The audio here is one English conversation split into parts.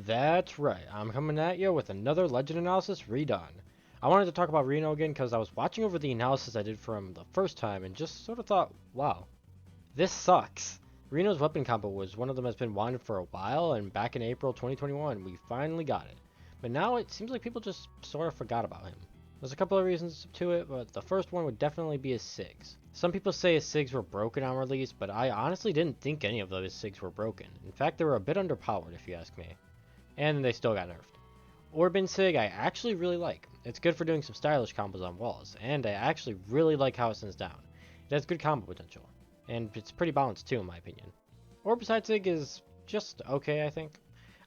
That's right, I'm coming at you with another Legend Analysis Redone. I wanted to talk about Reno again because I was watching over the analysis I did for him the first time and just sort of thought, wow, this sucks. Reno's weapon combo was one of them that's been wanted for a while, and back in April 2021 we finally got it. But now it seems like people just sort of forgot about him. There's a couple of reasons to it, but the first one would definitely be his SIGs. Some people say his SIGs were broken on release, but I honestly didn't think any of those SIGs were broken. In fact, they were a bit underpowered if you ask me. And they still got nerfed. Orb Sig I actually really like. It's good for doing some stylish combos on walls, and I actually really like how it sends down. It has good combo potential, and it's pretty balanced too in my opinion. Orb Sig is just okay, I think.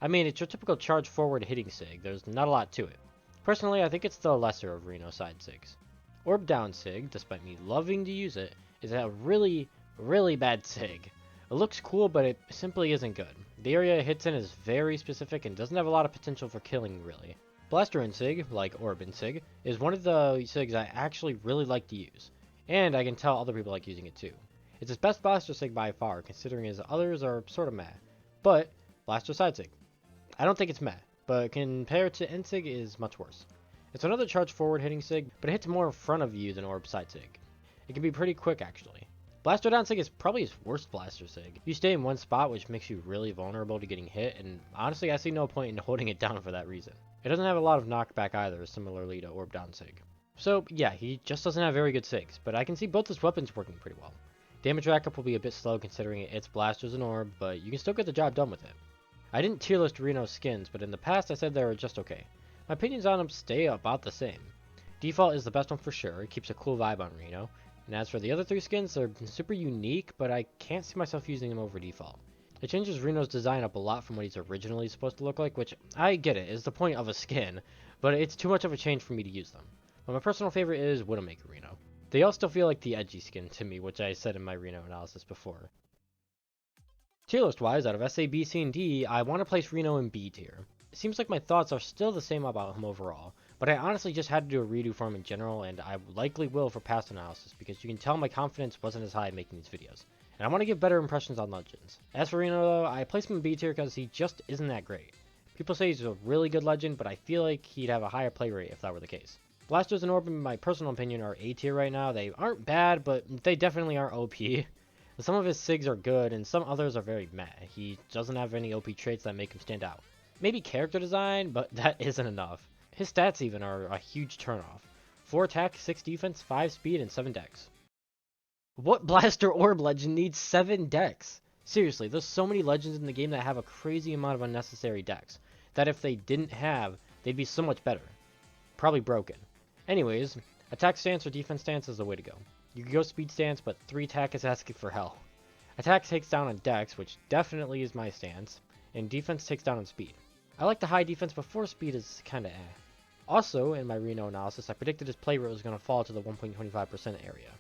I mean, it's your typical charge forward hitting Sig, there's not a lot to it. Personally, I think it's the lesser of Reno side Sigs. Orb Down Sig, despite me loving to use it, is a really, really bad Sig. It looks cool, but it simply isn't good. The area it hits in is very specific and doesn't have a lot of potential for killing, really. Blaster Sig, like Orb Sig, is one of the Sigs I actually really like to use, and I can tell other people like using it too. It's his best Blaster Sig by far, considering his others are sort of meh. But, Blaster Side Sig. I don't think it's meh, but compared to Sig is much worse. It's another charge forward hitting Sig, but it hits more in front of you than Orb Side Sig. It can be pretty quick actually. Blaster Down Sig is probably his worst Blaster Sig. You stay in one spot, which makes you really vulnerable to getting hit, and honestly I see no point in holding it down for that reason. It doesn't have a lot of knockback either, similarly to Orb Down Sig. So yeah, he just doesn't have very good Sigs, but I can see both his weapons working pretty well. Damage rackup will be a bit slow considering it's blasters and orb, but you can still get the job done with it. I didn't tier list Reno's skins, but in the past I said they were just okay. My opinions on them stay about the same. Default is the best one for sure, it keeps a cool vibe on Reno. And as for the other three skins, they're super unique, but I can't see myself using them over default. It changes Reno's design up a lot from what he's originally supposed to look like, which, I get it, is the point of a skin, but it's too much of a change for me to use them. But my personal favorite is Widowmaker Reno. They all still feel like the edgy skin to me, which I said in my Reno analysis before. Tier list wise, out of SA, B, C, and D, I want to place Reno in B tier. It seems like my thoughts are still the same about him overall, but I honestly just had to do a redo for him in general, and I likely will for past analysis, because you can tell my confidence wasn't as high making these videos, and I want to give better impressions on Legends. As for Reno though, I place him in B tier because he just isn't that great. People say he's a really good Legend, but I feel like he'd have a higher play rate if that were the case. Blasters and Orb, in my personal opinion, are A tier right now. They aren't bad, but they definitely aren't OP. Some of his Sigs are good, and some others are very meh. He doesn't have any OP traits that make him stand out. Maybe character design, but that isn't enough. His stats even are a huge turnoff. 4 attack, 6 defense, 5 speed, and 7 dex. What Blaster Orb Legend needs 7 dex? Seriously, there's so many Legends in the game that have a crazy amount of unnecessary dex, that if they didn't have, they'd be so much better. Probably broken. Anyways, attack stance or defense stance is the way to go. You can go speed stance, but 3 attack is asking for hell. Attack takes down on dex, which definitely is my stance, and defense takes down on speed. I like the high defense, but 4 speed is kinda eh. Also, in my Reno analysis, I predicted his play rate was going to fall to the 1.25% area.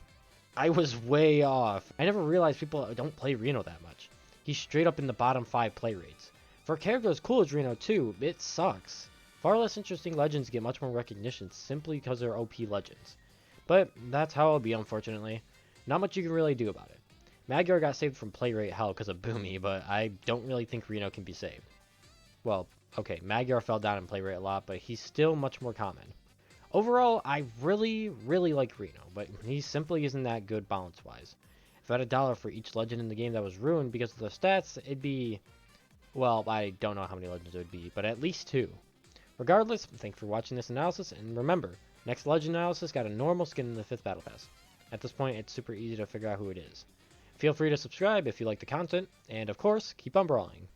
I was way off. I never realized people don't play Reno that much. He's straight up in the bottom 5 play rates. For a character as cool as Reno too, it sucks. Far less interesting Legends get much more recognition simply because they're OP Legends. But that's how it'll be, unfortunately. Not much you can really do about it. Magyar got saved from play rate hell because of Boomy, but I don't really think Reno can be saved. Well, okay, Magyar fell down in play rate a lot, but he's still much more common. Overall, I really, really like Reno, but he simply isn't that good balance-wise. If I had $1 for each Legend in the game that was ruined because of the stats, it'd be... well, I don't know how many Legends it would be, but at least 2. Regardless, thanks for watching this analysis, and remember, next Legend analysis got a normal skin in the 5th Battle Pass. At this point, it's super easy to figure out who it is. Feel free to subscribe if you like the content, and of course, keep on brawling.